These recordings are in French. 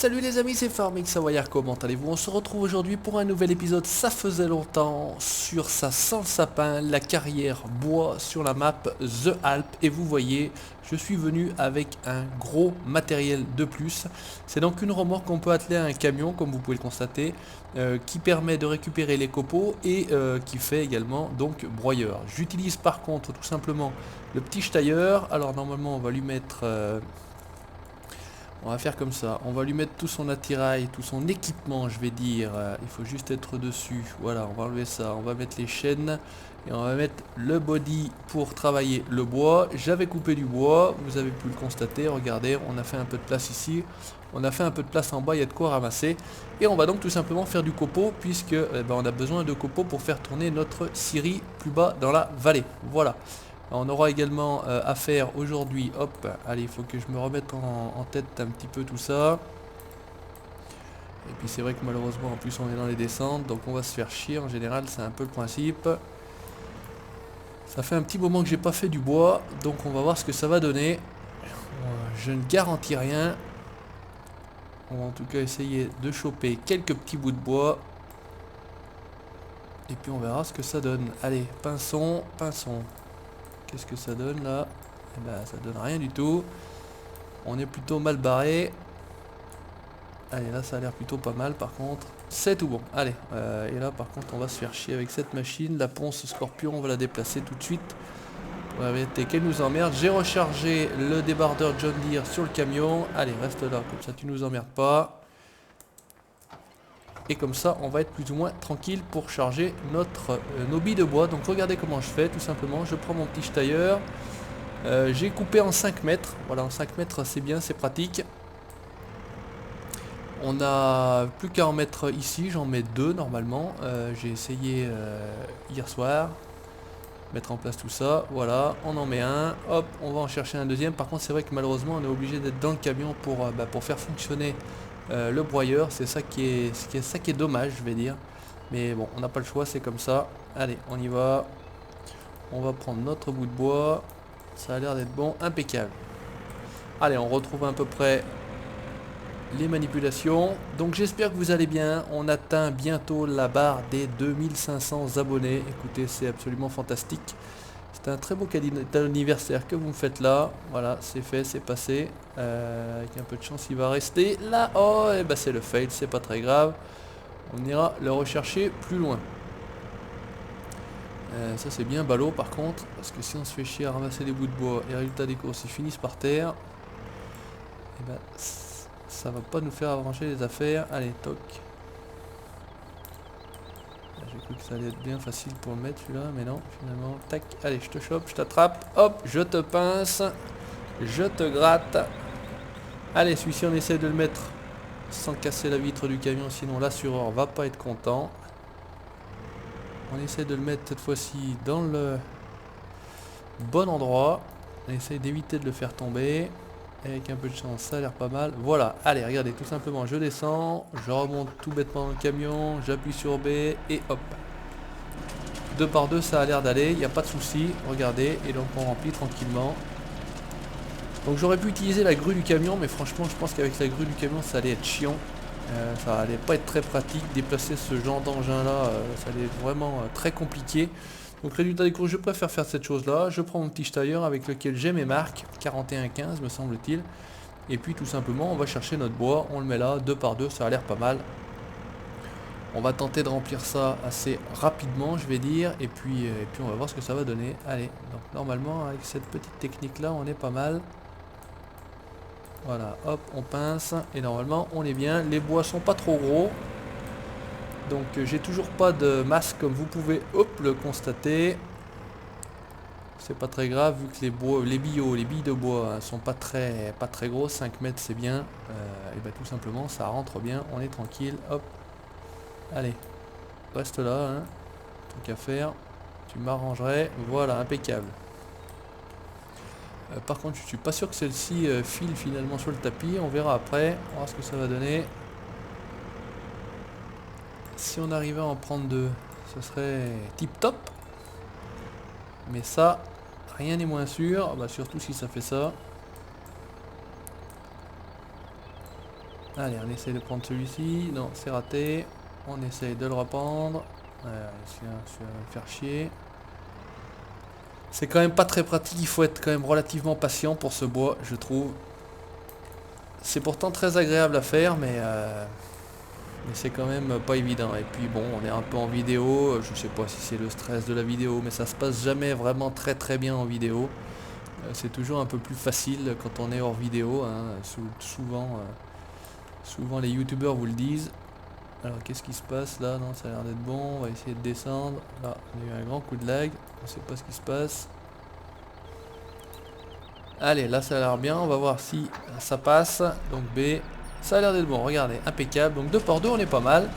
Salut les amis, c'est Farming Savoyard, comment allez-vous? On se retrouve aujourd'hui pour un nouvel épisode, ça faisait longtemps, sur sa sans sapin, la carrière bois sur la map The Alp. Et vous voyez, je suis venu avec un gros matériel de plus. C'est donc une remorque qu'on peut atteler à un camion, comme vous pouvez le constater, qui permet de récupérer les copeaux et qui fait également donc broyeur. J'utilise par contre tout simplement le petit tailleur. Alors normalement on va lui mettre... on va faire comme ça, on va lui mettre tout son attirail, tout son équipement je vais dire, il faut juste être dessus, voilà on va enlever ça, on va mettre les chaînes et on va mettre le body pour travailler le bois. J'avais coupé du bois, vous avez pu le constater, regardez, on a fait un peu de place ici, on a fait un peu de place en bas, il y a de quoi ramasser et on va donc tout simplement faire du copeau puisque on a besoin de copeaux pour faire tourner notre scierie plus bas dans la vallée, voilà. On aura également à faire aujourd'hui, hop, allez, il faut que je me remette en tête un petit peu tout ça. Et puis c'est vrai que malheureusement en plus on est dans les descentes, donc on va se faire chier en général, c'est un peu le principe. Ça fait un petit moment que j'ai pas fait du bois, donc on va voir ce que ça va donner. Je ne garantis rien. On va en tout cas essayer de choper quelques petits bouts de bois. Et puis on verra ce que ça donne. Allez, pinçons, pinçons. Qu'est-ce que ça donne là? Eh ben ça donne rien du tout. On est plutôt mal barré. Allez, là ça a l'air plutôt pas mal par contre. C'est tout bon. Allez, et là par contre on va se faire chier avec cette machine. La ponce Scorpion, on va la déplacer tout de suite. Pour éviter qu'elle nous emmerde. J'ai rechargé le débardeur John Deere sur le camion. Allez, reste là, comme ça tu nous emmerdes pas. Et comme ça on va être plus ou moins tranquille pour charger nos billes de bois. Donc regardez comment je fais, tout simplement. Je prends mon petit tailleur. J'ai coupé en 5 mètres. Voilà, en 5 mètres c'est bien, c'est pratique. On a plus qu'à en mettre ici, j'en mets 2 normalement. J'ai essayé hier soir. Mettre en place tout ça, voilà, on en met un, hop, on va en chercher un deuxième. Par contre c'est vrai que malheureusement on est obligé d'être dans le camion pour faire fonctionner le broyeur. C'est ça qui est dommage, je vais dire. Mais bon, on n'a pas le choix, c'est comme ça. Allez, on y va. On va prendre notre bout de bois. Ça a l'air d'être bon, impeccable. Allez, on retrouve à peu près les manipulations. Donc j'espère que vous allez bien. On atteint bientôt la barre des 2500 abonnés. Écoutez, c'est absolument fantastique. C'est un très beau cadeau d'anniversaire que vous me faites là. Voilà, c'est fait, c'est passé. Avec un peu de chance, il va rester là. Oh, et bah c'est le fail, c'est pas très grave. On ira le rechercher plus loin. Ça c'est bien ballot par contre, parce que si on se fait chier à ramasser des bouts de bois et résultat des courses ils finissent par terre, et ben ça va pas nous faire avancer les affaires. Allez, toc. J'ai cru que ça allait être bien facile pour le mettre celui-là, mais non, finalement. Tac, allez, je te chope, je t'attrape. Hop, je te pince. Je te gratte. Allez, celui-ci on essaie de le mettre sans casser la vitre du camion, sinon l'assureur va pas être content. On essaie de le mettre cette fois-ci dans le bon endroit. On essaie d'éviter de le faire tomber. Avec un peu de chance, ça a l'air pas mal. Voilà, allez, regardez, tout simplement, je descends, je remonte tout bêtement dans le camion, j'appuie sur B et hop. 2 par 2, ça a l'air d'aller, il n'y a pas de souci. Regardez, et donc on remplit tranquillement. Donc j'aurais pu utiliser la grue du camion, mais franchement, je pense qu'avec la grue du camion, ça allait être chiant. Ça allait pas être très pratique. Déplacer ce genre d'engin là, ça allait être vraiment très compliqué. Donc résultat des courses, je préfère faire cette chose là. Je prends mon petit tailleur avec lequel j'ai mes marques, 41-15 me semble-t-il. Et puis tout simplement on va chercher notre bois, on le met là, 2 par 2, ça a l'air pas mal. On va tenter de remplir ça assez rapidement je vais dire. Et puis on va voir ce que ça va donner. Allez, donc normalement avec cette petite technique là on est pas mal. Voilà, hop, on pince. Et normalement on est bien, les bois sont pas trop gros. Donc j'ai toujours pas de masse comme vous pouvez le constater. C'est pas très grave vu que les billes de bois sont pas très gros. 5 mètres c'est bien. Et ben tout simplement ça rentre bien, on est tranquille. Hop. Allez, reste là, hein. Truc à faire. Tu m'arrangerais. Voilà, impeccable. Par contre je suis pas sûr que celle-ci file finalement sur le tapis. On verra après. On verra ce que ça va donner. Si on arrivait à en prendre 2, ce serait tip top. Mais ça, rien n'est moins sûr. Bah, surtout si ça fait ça. Allez, on essaye de prendre celui-ci. Non, c'est raté. On essaye de le reprendre. Je vais me faire chier. C'est quand même pas très pratique. Il faut être quand même relativement patient pour ce bois, je trouve. C'est pourtant très agréable à faire, mais c'est quand même pas évident. Et puis bon, on est un peu en vidéo. Je sais pas si c'est le stress de la vidéo, mais ça se passe jamais vraiment très bien en vidéo. C'est toujours un peu plus facile quand on est hors vidéo, hein. Souvent les youtubeurs vous le disent. Alors qu'est-ce qui se passe là? Non, ça a l'air d'être bon. On va essayer de descendre. Là, on a eu un grand coup de lag. On sait pas ce qui se passe. Allez, là ça a l'air bien. On va voir si ça passe. Donc B, ça a l'air d'être bon. Regardez, impeccable. Donc 2 par 2, on est pas mal.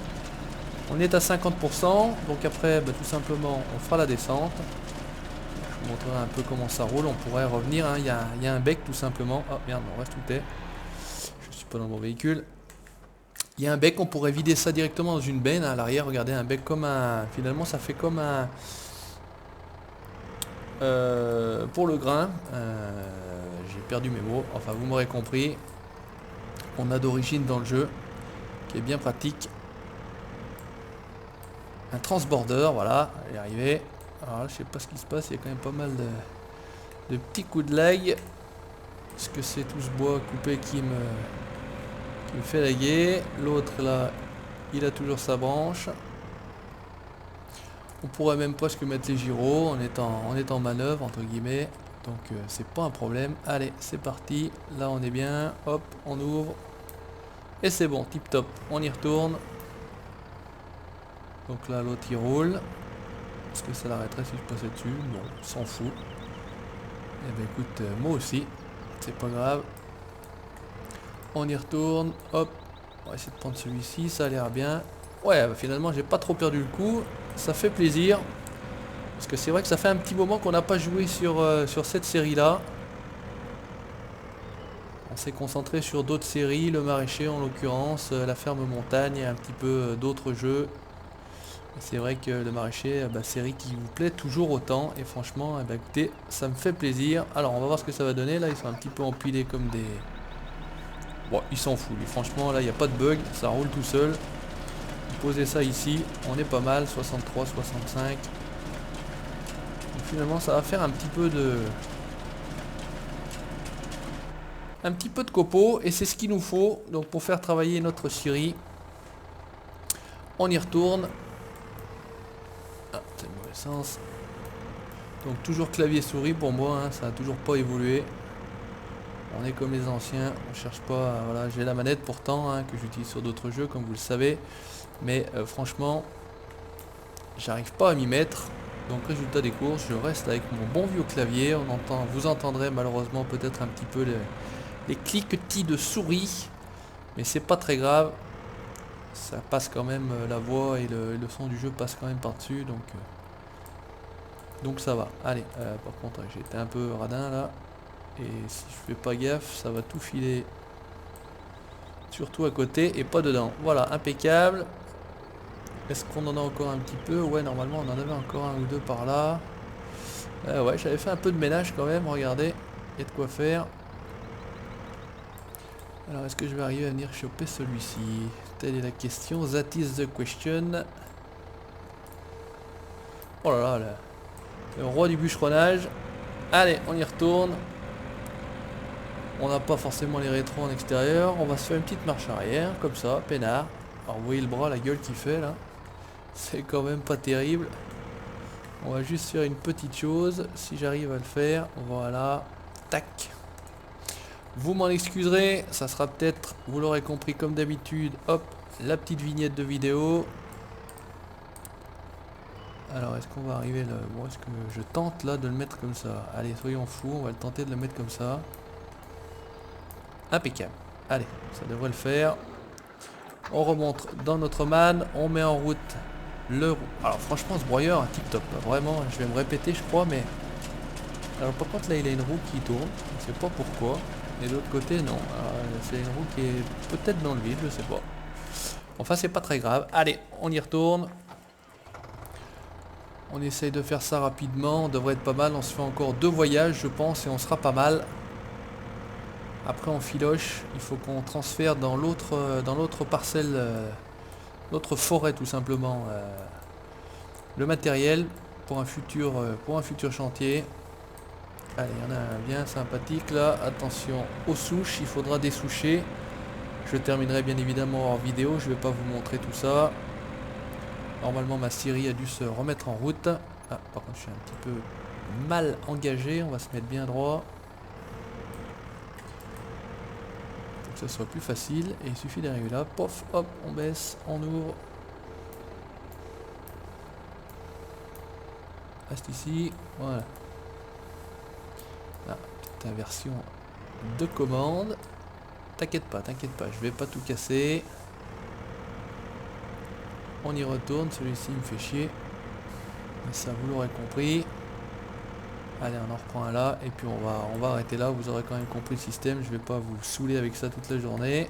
On est à 50%. Donc après, bah, tout simplement, on fera la descente. Je vous montrerai un peu comment ça roule. On pourrait revenir, hein. Il y a un bec tout simplement. Oh merde, on reste tout est. Je suis pas dans mon véhicule. Il y a un bec, on pourrait vider ça directement dans une benne, hein, à l'arrière. Regardez, un bec comme un... Finalement, ça fait comme un... pour le grain. J'ai perdu mes mots. Enfin, vous m'aurez compris. On a d'origine dans le jeu, qui est bien pratique. Un transborder, voilà. Elle est arrivée. Alors là, je sais pas ce qui se passe. Il y a quand même pas mal de petits coups de lag. Est-ce que c'est tout ce bois coupé qui me fait laguer? L'autre là, il a toujours sa branche. On pourrait même presque mettre les gyros. On est en manœuvre entre guillemets. Donc c'est pas un problème. Allez, c'est parti. Là on est bien. Hop, on ouvre. Et c'est bon, tip top. On y retourne. Donc là l'autre il roule. Est-ce que ça l'arrêterait si je passais dessus? Non, s'en fout. Eh ben écoute, moi aussi. C'est pas grave. On y retourne. Hop. On va essayer de prendre celui-ci. Ça a l'air bien. Ouais, bah finalement j'ai pas trop perdu le coup. Ça fait plaisir. Parce que c'est vrai que ça fait un petit moment qu'on n'a pas joué sur cette série-là. On s'est concentré sur d'autres séries, le maraîcher en l'occurrence, la ferme montagne et un petit peu d'autres jeux. C'est vrai que le maraîcher, bah, série qui vous plaît toujours autant. Et franchement, bah, écoutez, ça me fait plaisir. Alors on va voir ce que ça va donner. Là ils sont un petit peu empilés comme des... Bon, il s'en fout. Lui. Franchement, là il n'y a pas de bug. Ça roule tout seul. Poser ça ici. On est pas mal. 63, 65. Donc, finalement, ça va faire un petit peu de copeaux. Et c'est ce qu'il nous faut. Donc pour faire travailler notre scierie. On y retourne. Ah, c'est le mauvais sens. Donc toujours clavier souris pour moi, hein, ça n'a toujours pas évolué. On est comme les anciens, on cherche pas, voilà, j'ai la manette pourtant, hein, que j'utilise sur d'autres jeux comme vous le savez. Mais franchement, j'arrive pas à m'y mettre. Donc résultat des courses, je reste avec mon bon vieux clavier. Vous entendrez malheureusement peut-être un petit peu les cliquetis de souris. Mais c'est pas très grave. Ça passe quand même, la voix et le son du jeu passe quand même par-dessus. Donc ça va. Allez, par contre j'ai été un peu radin là. Et si je fais pas gaffe, ça va tout filer. Surtout à côté et pas dedans. Voilà, impeccable. Est-ce qu'on en a encore un petit peu? Ouais, normalement on en avait encore un ou deux par là. Ouais, j'avais fait un peu de ménage quand même, regardez. Il y a de quoi faire. Alors, est-ce que je vais arriver à venir choper celui-ci? Telle est la question. That is the question. Oh là là, le roi du bûcheronnage. Allez, on y retourne. On n'a pas forcément les rétros en extérieur. On va se faire une petite marche arrière, comme ça, peinard. Alors vous voyez le bras, la gueule qu'il fait là. C'est quand même pas terrible. On va juste faire une petite chose. Si j'arrive à le faire, voilà. Tac. Vous m'en excuserez, ça sera peut-être, vous l'aurez compris comme d'habitude, hop, la petite vignette de vidéo. Alors est-ce qu'on va arriver là? Bon, est-ce que je tente là de le mettre comme ça? Allez, soyons fous, on va le tenter de le mettre comme ça. Impeccable. Allez, ça devrait le faire. On remonte dans notre manne, on met en route le... Alors franchement ce broyeur, tip top, vraiment, je vais me répéter je crois, mais... Alors par contre là il a une roue qui tourne, je ne sais pas pourquoi. Et de l'autre côté non, c'est une roue qui est peut-être dans le vide, je sais pas. Enfin c'est pas très grave, allez, on y retourne. On essaye de faire ça rapidement, on devrait être pas mal, on se fait encore 2 voyages je pense et on sera pas mal. Après on filoche, il faut qu'on transfère dans l'autre parcelle, l'autre forêt tout simplement, le matériel pour un futur chantier. Allez, il y en a un bien sympathique là. Attention aux souches, il faudra dessoucher. Je terminerai bien évidemment hors vidéo, je vais pas vous montrer tout ça. Normalement ma scierie a dû se remettre en route. Ah, par contre je suis un petit peu mal engagé, on va se mettre bien droit. Pour que ça soit plus facile. Et il suffit d'arriver là, pof, hop, on baisse, on ouvre. Reste ici, voilà. Ah, petite inversion de commande. T'inquiète pas, je vais pas tout casser. On y retourne, celui-ci me fait chier. Mais ça vous l'aurez compris. Allez, on en reprend un là, et puis on va arrêter là, vous aurez quand même compris le système, je vais pas vous saouler avec ça toute la journée.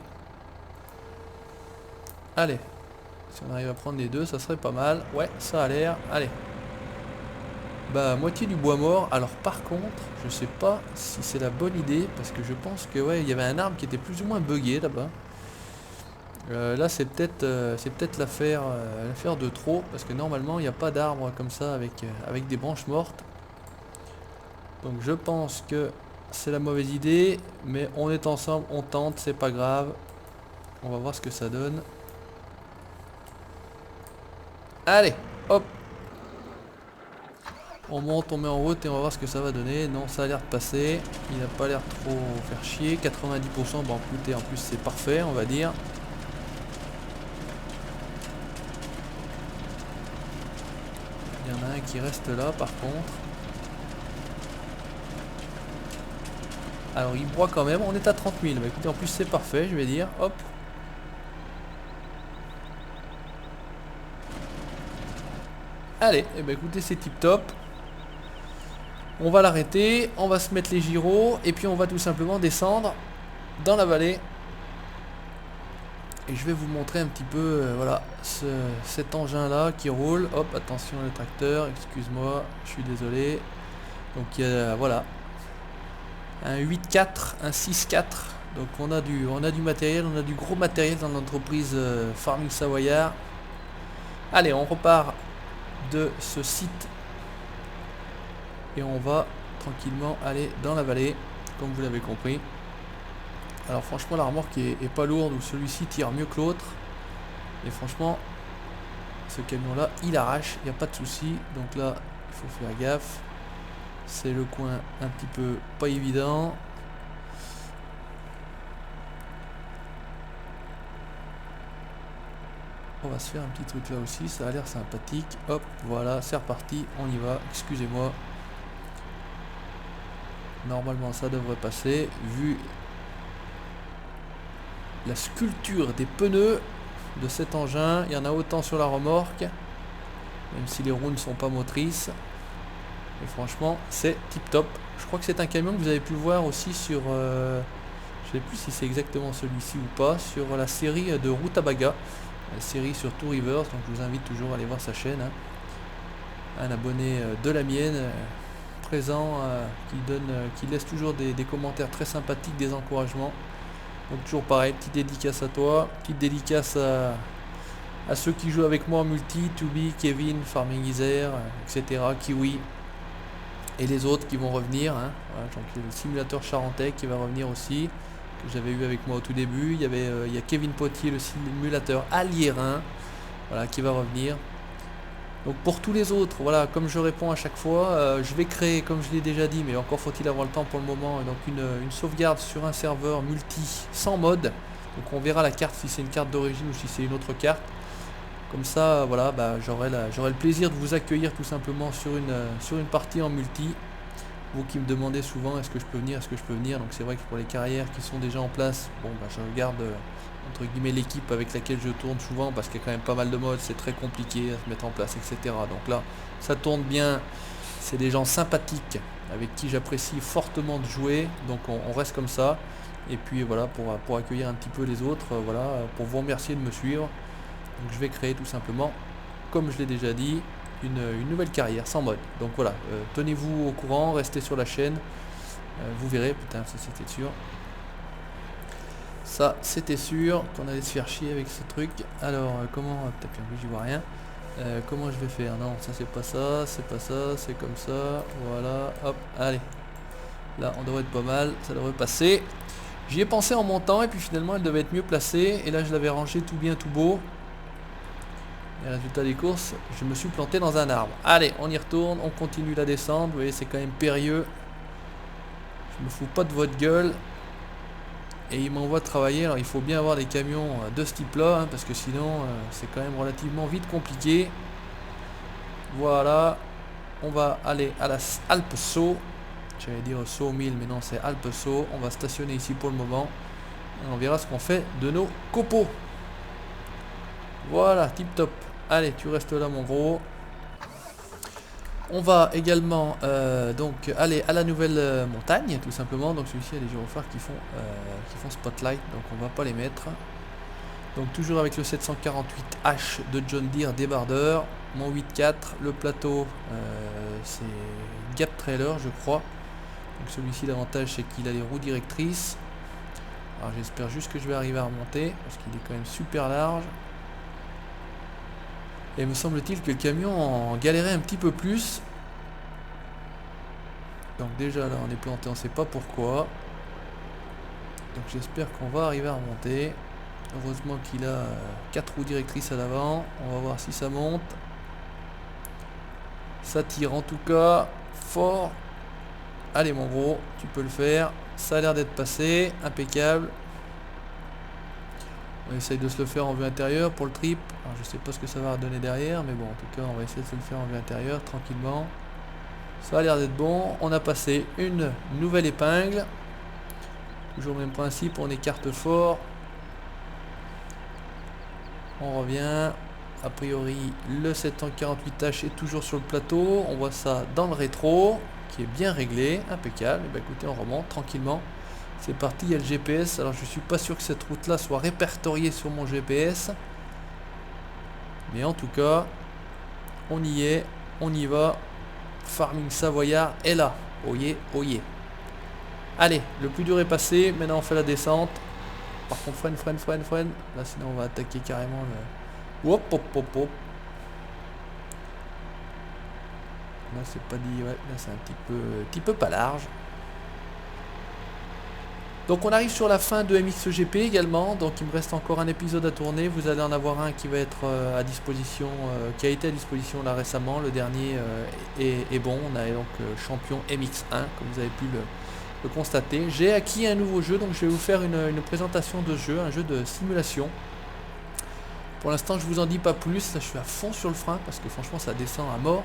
Allez, si on arrive à prendre les deux, ça serait pas mal. Ouais, ça a l'air, allez. Bah, moitié du bois mort. Alors par contre, je sais pas si c'est la bonne idée, parce que je pense que ouais, il y avait un arbre qui était plus ou moins buggé là-bas. Là c'est peut-être l'affaire de trop, parce que normalement il n'y a pas d'arbre comme ça avec des branches mortes. Donc je pense que c'est la mauvaise idée, mais on est ensemble, on tente, c'est pas grave. On va voir ce que ça donne. Allez, hop. On monte, on met en route et on va voir ce que ça va donner. Non, ça a l'air de passer. Il n'a pas l'air trop faire chier. 90%, bon écoutez, en plus c'est parfait, on va dire. Il y en a un qui reste là par contre. Alors il broie quand même, on est à 30 000. Bah, écoutez, en plus c'est parfait, je vais dire. Hop. Allez, et bah écoutez, c'est tip top. On va l'arrêter, on va se mettre les gyros et puis on va tout simplement descendre dans la vallée. Et je vais vous montrer un petit peu voilà, cet engin là qui roule. Hop, attention le tracteur, excuse-moi, je suis désolé. Donc il y a voilà un 8.4, un 6.4. Donc on a du matériel, on a du gros matériel dans l'entreprise Farming Savoyard. Allez, on repart de ce site et on va tranquillement aller dans la vallée, comme vous l'avez compris. Alors franchement la remorque est pas lourde, ou celui-ci tire mieux que l'autre. Et franchement, ce camion là, il arrache, il n'y a pas de souci. Donc là, il faut faire gaffe. C'est le coin un petit peu pas évident. On va se faire un petit truc là aussi, ça a l'air sympathique. Hop, voilà, c'est reparti, on y va. Excusez-moi. Normalement ça devrait passer, vu la sculpture des pneus de cet engin. Il y en a autant sur la remorque, même si les roues ne sont pas motrices. Et franchement c'est tip top. Je crois que c'est un camion que vous avez pu voir aussi sur je sais plus si c'est exactement celui-ci ou pas, sur la série de Rutabaga, la série sur Two Rivers. Donc je vous invite toujours à aller voir sa chaîne, hein. Un abonné de la mienne présent qui laisse toujours des commentaires très sympathiques, des encouragements. Donc toujours pareil, petite dédicace à toi, petite dédicace à ceux qui jouent avec moi en multi, Tubi, Kevin, Farming Isère, etc., Kiwi et les autres qui vont revenir, hein. Voilà, donc le simulateur charentais qui va revenir aussi, que j'avais eu avec moi au tout début. Il y a Kevin Potier, le simulateur aliérin, voilà, qui va revenir. Donc pour tous les autres, voilà, comme je réponds à chaque fois, je vais créer, comme je l'ai déjà dit, mais encore faut-il avoir le temps pour le moment, donc une sauvegarde sur un serveur multi sans mode. Donc on verra la carte, si c'est une carte d'origine ou si c'est une autre carte. Comme ça, voilà, bah, j'aurai le plaisir de vous accueillir tout simplement sur une partie en multi. Vous qui me demandez souvent est-ce que je peux venir, donc c'est vrai que pour les carrières qui sont déjà en place, bon bah, je regarde entre guillemets l'équipe avec laquelle je tourne souvent, parce qu'il y a quand même pas mal de modes, c'est très compliqué à se mettre en place, etc. Donc là ça tourne bien, c'est des gens sympathiques avec qui j'apprécie fortement de jouer, donc on reste comme ça. Et puis voilà, pour accueillir un petit peu les autres, voilà, pour vous remercier de me suivre. Donc je vais créer tout simplement, comme je l'ai déjà dit, une nouvelle carrière sans mode. Donc voilà, tenez-vous au courant, restez sur la chaîne, vous verrez, putain ça c'était sûr. Ça, c'était sûr qu'on allait se faire chier avec ce truc. Alors, comment... Peut-être que j'y vois rien. Comment je vais faire? Non, ça c'est pas ça, c'est pas ça, c'est comme ça. Voilà, hop, allez. Là, on devrait être pas mal, ça devrait passer. J'y ai pensé en montant et puis finalement, elle devait être mieux placée. Et là, je l'avais rangé tout bien, tout beau. Et résultat des courses, je me suis planté dans un arbre. Allez, on y retourne, on continue la descente. Vous voyez, c'est quand même périlleux. Je me fous pas de votre gueule. Et il m'envoie travailler. Alors il faut bien avoir des camions de ce type là, hein, parce que sinon c'est quand même relativement vite compliqué. Voilà. On va aller à la Alpe Saut. J'allais dire Saut 1000, mais non, c'est Alpe Saut. On va stationner ici pour le moment. Et on verra ce qu'on fait de nos copeaux. Voilà, tip top. Allez, tu restes là mon gros. On va également donc aller à la nouvelle montagne tout simplement. Donc celui-ci a des gyrophares qui font spotlight, donc on va pas les mettre. Donc toujours avec le 748H de John Deere débardeur, mon 8.4, le plateau c'est Gap Trailer je crois. Donc celui-ci l'avantage c'est qu'il a les roues directrices. Alors j'espère juste que je vais arriver à remonter parce qu'il est quand même super large. Et me semble-t-il que le camion en galérait un petit peu plus. Donc déjà là on est planté, on ne sait pas pourquoi. Donc j'espère qu'on va arriver à remonter. Heureusement qu'il a 4 roues directrices à l'avant. On va voir si ça monte. Ça tire en tout cas fort. Allez mon gros, tu peux le faire. Ça a l'air d'être passé, impeccable. On essaye de se le faire en vue intérieure pour le trip. Alors, je sais pas ce que ça va redonner derrière, mais bon, en tout cas, on va essayer de se le faire en vue intérieure tranquillement. Ça a l'air d'être bon. On a passé une nouvelle épingle. Toujours le même principe, on écarte fort. On revient. A priori, le 748H est toujours sur le plateau. On voit ça dans le rétro, qui est bien réglé, impeccable. Et bah écoutez, on remonte tranquillement. C'est parti, il y a le GPS. Alors je suis pas sûr que cette route là soit répertoriée sur mon GPS. Mais en tout cas, on y est, on y va. Farming Savoyard est là. Oyez, oyez. Allez, le plus dur est passé. Maintenant on fait la descente. Par contre, freine. Là sinon on va attaquer carrément le... Hop, hop, hop, hop. Là c'est pas dit, ouais, là c'est un petit peu pas large. Donc on arrive sur la fin de MXGP également, donc il me reste encore un épisode à tourner. Vous allez en avoir un qui va être à disposition, qui a été à disposition là récemment. Le dernier est bon, on a donc champion MX1 comme vous avez pu le constater. J'ai acquis un nouveau jeu, donc je vais vous faire une présentation de jeu, un jeu de simulation. Pour l'instant je vous en dis pas plus, là je suis à fond sur le frein parce que franchement ça descend à mort.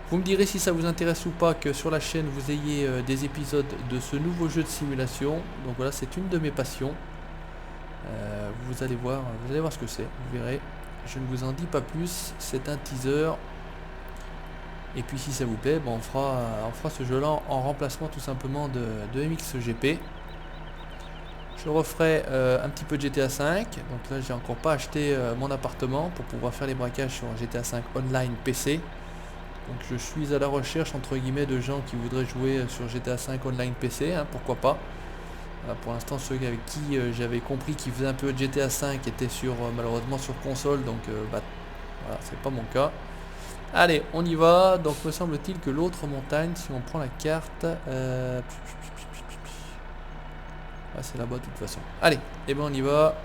Vous me direz si ça vous intéresse ou pas que sur la chaîne vous ayez des épisodes de ce nouveau jeu de simulation. Donc voilà, c'est une de mes passions. Vous allez voir ce que c'est, vous verrez. Je ne vous en dis pas plus, c'est un teaser. Et puis si ça vous plaît, bon, on fera ce jeu là en remplacement tout simplement de MXGP. Je referai un petit peu de GTA 5. Donc là j'ai encore pas acheté mon appartement pour pouvoir faire les braquages sur GTA 5 online PC. Donc je suis à la recherche entre guillemets de gens qui voudraient jouer sur GTA 5 online PC, hein, pourquoi pas. Pour l'instant ceux avec qui j'avais compris qu'ils faisaient un peu de GTA 5 étaient malheureusement sur console, donc voilà, c'est pas mon cas. Allez, on y va. Donc me semble-t-il que l'autre montagne, si on prend la carte, c'est là-bas de toute façon. Allez, et ben on y va.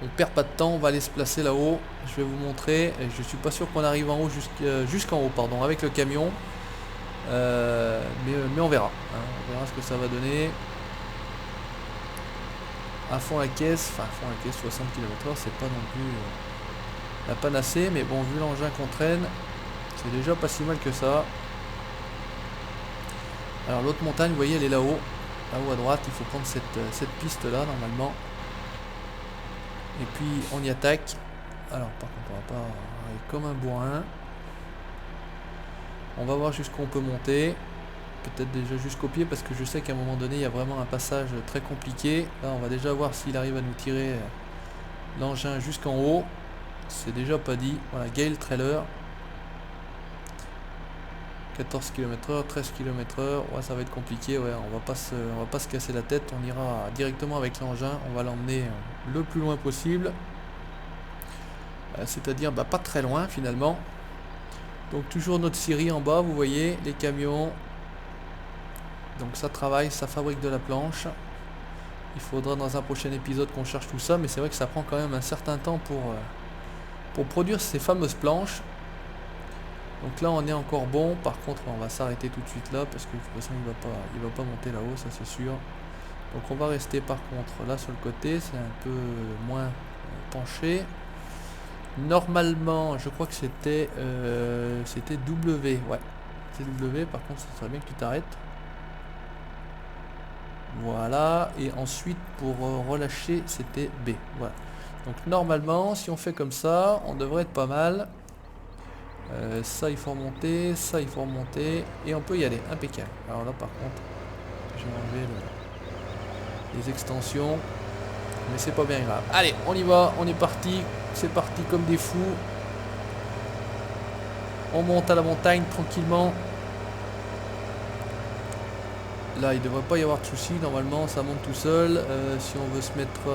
On perd pas de temps, on va aller se placer là-haut. Je vais vous montrer. Et je suis pas sûr qu'on arrive en haut jusqu'en haut, pardon, avec le camion. Mais on verra. Hein, on verra ce que ça va donner. À fond la caisse, 60 km/h, c'est pas non plus la panacée. Mais bon, vu l'engin qu'on traîne, c'est déjà pas si mal que ça. Alors l'autre montagne, vous voyez, elle est là-haut. Là-haut à droite, il faut prendre cette piste-là, normalement. Et puis on y attaque. Alors par contre on va pas arriver comme un bourrin. On va voir jusqu'où on peut monter. Peut-être déjà jusqu'au pied parce que je sais qu'à un moment donné il y a vraiment un passage très compliqué. Là on va déjà voir s'il arrive à nous tirer l'engin jusqu'en haut. C'est déjà pas dit. Voilà, Gale Trailer. 14 km/h, 13 km/h, ouais, ça va être compliqué, ouais, on va pas se casser la tête, on ira directement avec l'engin, on va l'emmener le plus loin possible, c'est-à-dire pas très loin finalement. Donc toujours notre scierie en bas, vous voyez, les camions, donc ça travaille, ça fabrique de la planche. Il faudra dans un prochain épisode qu'on cherche tout ça, mais c'est vrai que ça prend quand même un certain temps pour produire ces fameuses planches. Donc là on est encore bon, par contre on va s'arrêter tout de suite là parce que de toute façon il va pas monter là-haut, ça c'est sûr. Donc on va rester par contre là sur le côté, c'est un peu moins penché. Normalement je crois que c'était W, ouais c'est W, par contre ça serait bien que tu t'arrêtes. Voilà, et ensuite pour relâcher c'était B, voilà. Donc normalement si on fait comme ça on devrait être pas mal. Ça il faut remonter, ça il faut remonter, et on peut y aller, impeccable. Alors là par contre, je vais enlever les extensions, mais c'est pas bien grave. Allez, on y va, on est parti, c'est parti comme des fous. On monte à la montagne tranquillement. Là il devrait pas y avoir de soucis, normalement ça monte tout seul. Si on veut se mettre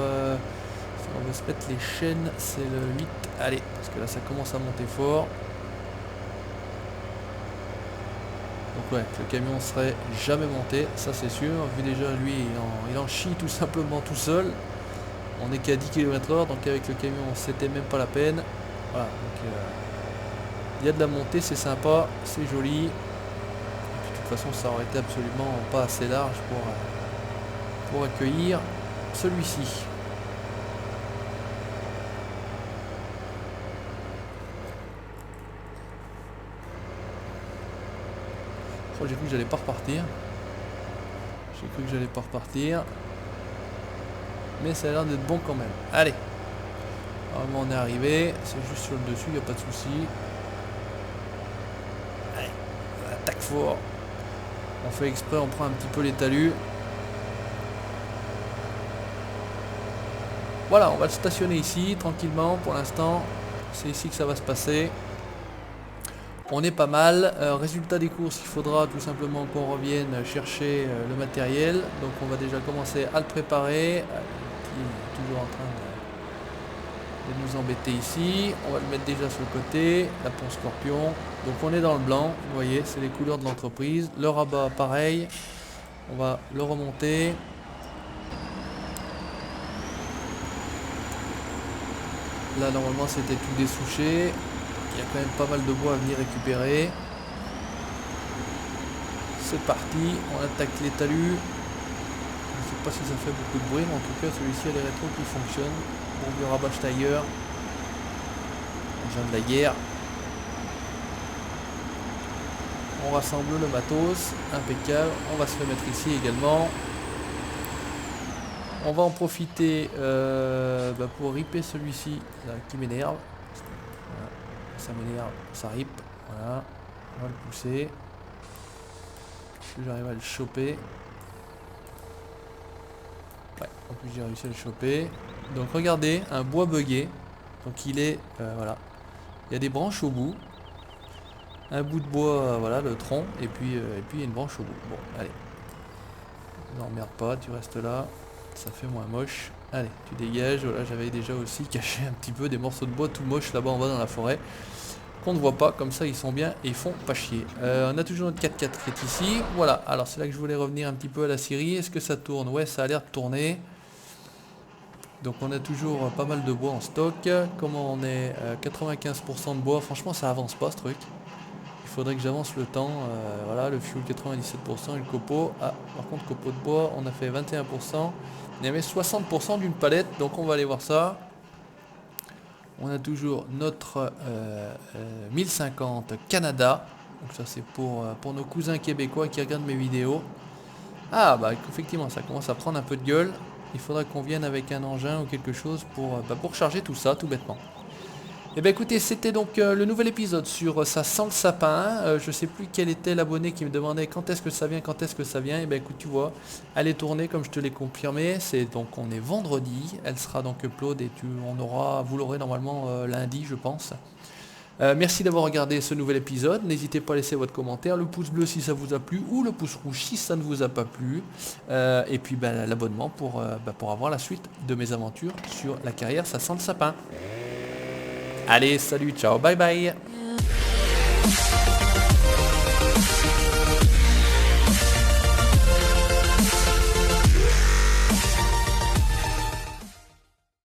les chaînes, c'est le 8. Allez, parce que là ça commence à monter fort. Donc ouais, le camion serait jamais monté, ça c'est sûr. Vu déjà lui, il en chie tout simplement tout seul. On est qu'à 10 km/h, donc avec le camion c'était même pas la peine. Voilà, donc il y a de la montée, c'est sympa, c'est joli. Et puis de toute façon ça aurait été absolument pas assez large pour accueillir celui-ci. Oh, j'ai cru que j'allais pas repartir. Mais ça a l'air d'être bon quand même. Allez. Normalement on est arrivé. C'est juste sur le dessus, il n'y a pas de souci. Allez. On attaque fort. On fait exprès, on prend un petit peu les talus. Voilà, on va le stationner ici, tranquillement, pour l'instant. C'est ici que ça va se passer. On est pas mal. Résultat des courses, il faudra tout simplement qu'on revienne chercher le matériel. Donc on va déjà commencer à le préparer. Qui est toujours en train de nous embêter ici. On va le mettre déjà sur le côté. La pompe Scorpion. Donc on est dans le blanc. Vous voyez, c'est les couleurs de l'entreprise. Le rabat, pareil. On va le remonter. Là normalement c'était tout dessouché. Il y a quand même pas mal de bois à venir récupérer. C'est parti, on attaque les talus. Je ne sais pas si ça fait beaucoup de bruit, mais en tout cas celui-ci a les rétros qui fonctionnent. Bon, du rabat Steiger. Engin de la guerre. On rassemble le matos, impeccable. On va se le mettre ici également. On va en profiter pour ripper celui-ci qui m'énerve. Voilà. Ça m'énerve, ça rip. Voilà, on va le pousser. Est-ce que j'arrive à le choper? Ouais, en plus j'ai réussi à le choper. Donc regardez, un bois buggé. Donc il est, voilà. Il y a des branches au bout. Un bout de bois, voilà, le tronc. Et puis il y a une branche au bout. Bon, allez. N'emmerde pas, tu restes là. Ça fait moins moche. Allez, tu dégages. Voilà, j'avais déjà aussi caché un petit peu des morceaux de bois tout moches là-bas en bas dans la forêt. Qu'on ne voit pas, comme ça ils sont bien et ils font pas chier. On a toujours notre 4x4 qui est ici. Voilà, alors c'est là que je voulais revenir un petit peu à la scierie. Est-ce que ça tourne? Ouais, ça a l'air de tourner. Donc on a toujours pas mal de bois en stock. Comment on est 95% de bois, franchement ça avance pas ce truc. Il faudrait que j'avance le temps. Voilà, le fuel 97% et le copeau. Ah, par contre copeau de bois, on a fait 21%. Il y avait 60% d'une palette, donc on va aller voir ça. On a toujours notre 1050 Canada. Donc ça c'est pour nos cousins québécois qui regardent mes vidéos. Ah bah effectivement ça commence à prendre un peu de gueule. Il faudra qu'on vienne avec un engin ou quelque chose pour charger tout ça tout bêtement. Et bien écoutez, c'était donc le nouvel épisode sur Ça sent le sapin. Je sais plus quel était l'abonné qui me demandait quand est-ce que ça vient, Et bien écoute, tu vois, elle est tournée comme je te l'ai confirmé. C'est donc on est vendredi, elle sera donc upload et vous l'aurez normalement lundi je pense. Merci d'avoir regardé ce nouvel épisode. N'hésitez pas à laisser votre commentaire, le pouce bleu si ça vous a plu ou le pouce rouge si ça ne vous a pas plu. Et puis l'abonnement pour avoir la suite de mes aventures sur la carrière Ça sent le sapin. Allez, salut, ciao, bye bye.